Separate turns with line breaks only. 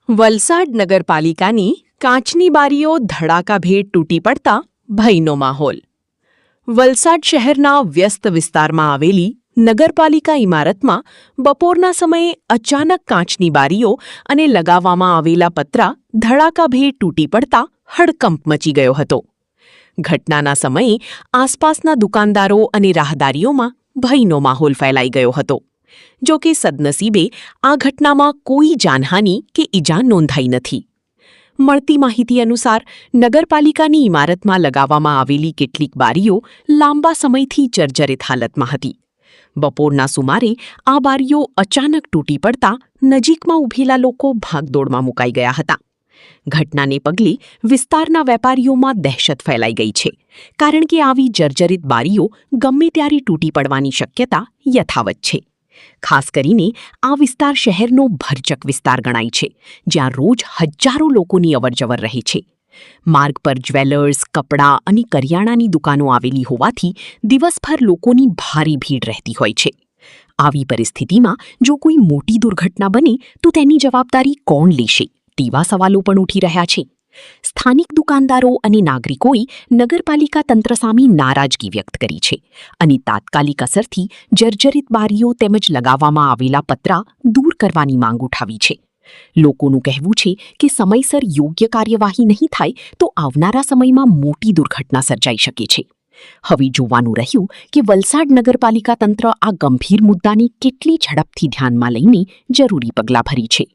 વલસાડ નગરપાલિકાની કાચની બારીઓ ધડાકાભેર તૂટી પડતા ભયનો માહોલ. વલસાડ શહેરના વ્યસ્ત વિસ્તારમાં આવેલી નગરપાલિકા ઇમારતમાં બપોરના સમયે અચાનક કાચની બારીઓ અને લગાવવામાં આવેલા પતરા ધડાકાભેર તૂટી પડતા હડકંપ મચી ગયો હતો. ઘટનાના સમયે આસપાસના દુકાનદારો અને રાહદારીઓમાં ભયનો માહોલ ફેલાઈ ગયો હતો. જો કે સદનસીબે આ ઘટનામાં કોઈ જાનહાનિ કે ઈજા નોંધાઈ નથી. મળતી માહિતી અનુસાર નગરપાલિકાની ઇમારતમાં લગાવવામાં આવેલી કેટલીક બારીઓ લાંબા સમયથી જર્જરિત હાલતમાં હતી. બપોરના સુમારે આ બારીઓ અચાનક તૂટી પડતા નજીકમાં ઊભેલા લોકો ભાગદોડમાં મુકાઈ ગયા હતા. ઘટનાને પગલે વિસ્તારના વેપારીઓમાં દહેશત ફેલાઈ ગઈ છે, કારણ કે આવી જર્જરિત બારીઓ ગમે ત્યારે તૂટી પડવાની શક્યતા યથાવત છે. ખાસ કરીને આ વિસ્તાર શહેરનો ભરચક વિસ્તાર ગણાય છે, જ્યાં રોજ હજારો લોકોની અવરજવર રહે છે. માર્ગ પર જ્વેલર્સ, કપડાં અને કરિયાણાની દુકાનો આવેલી હોવાથી દિવસભર લોકોની ભારે ભીડ રહેતી હોય છે. આવી પરિસ્થિતિમાં જો કોઈ મોટી દુર્ઘટના બને તો તેની જવાબદારી કોણ લેશે તેવા સવાલો પણ ઉઠી રહ્યા છે. સ્થાનિક દુકાનદારો અને નાગરિકોએ નગરપાલિકા તંત્ર સામે નારાજગી વ્યક્ત કરી છે અને તાત્કાલિક અસરથી જર્જરિત બારીઓ તેમજ લગાવવામાં આવેલા પતરા દૂર કરવાની માંગ ઉઠાવી છે. લોકોનું કહેવું છે કે સમયસર યોગ્ય કાર્યવાહી નહીં થાય તો આવનારા સમયમાં મોટી દુર્ઘટના સર્જાઈ શકે છે. હવે જોવાનું રહ્યું કે વલસાડ નગરપાલિકા તંત્ર આ ગંભીર મુદ્દાને કેટલી ઝડપથી ધ્યાનમાં લઈને જરૂરી પગલાં ભરે છે.